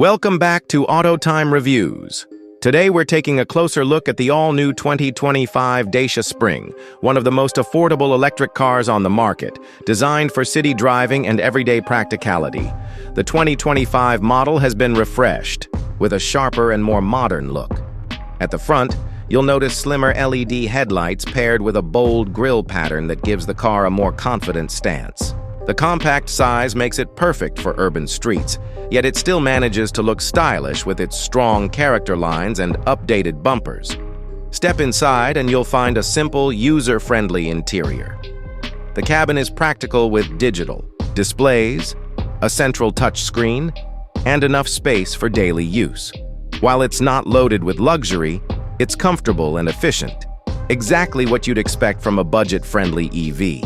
Welcome back to AutoTime Reviews. Today we're taking a closer look at the all-new 2025 Dacia Spring, one of the most affordable electric cars on the market, designed for city driving and everyday practicality. The 2025 model has been refreshed, with a sharper and more modern look. At the front, you'll notice slimmer LED headlights paired with a bold grille pattern that gives the car a more confident stance. The compact size makes it perfect for urban streets, yet it still manages to look stylish with its strong character lines and updated bumpers. Step inside and you'll find a simple, user-friendly interior. The cabin is practical with digital displays, a central touchscreen, and enough space for daily use. While it's not loaded with luxury, it's comfortable and efficient, exactly what you'd expect from a budget-friendly EV.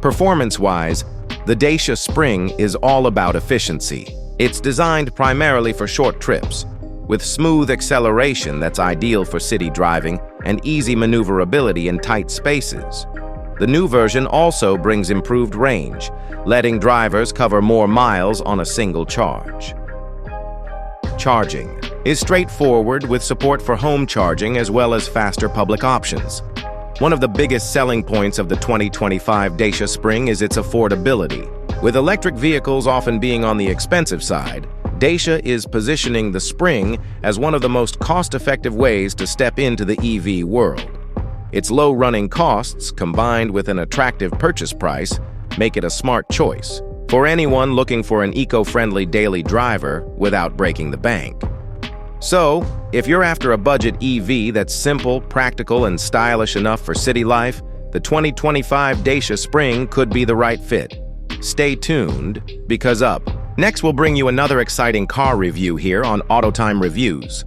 Performance-wise, the Dacia Spring is all about efficiency. It's designed primarily for short trips, with smooth acceleration that's ideal for city driving and easy maneuverability in tight spaces. The new version also brings improved range, letting drivers cover more miles on a single charge. Charging is straightforward with support for home charging as well as faster public options. One of the biggest selling points of the 2025 Dacia Spring is its affordability. With electric vehicles often being on the expensive side, Dacia is positioning the Spring as one of the most cost-effective ways to step into the EV world. Its low running costs, combined with an attractive purchase price, make it a smart choice for anyone looking for an eco-friendly daily driver without breaking the bank. So, if you're after a budget EV that's simple, practical, and stylish enough for city life, the 2025 Dacia Spring could be the right fit. Stay tuned, because up next we'll bring you another exciting car review here on AutoTime Reviews.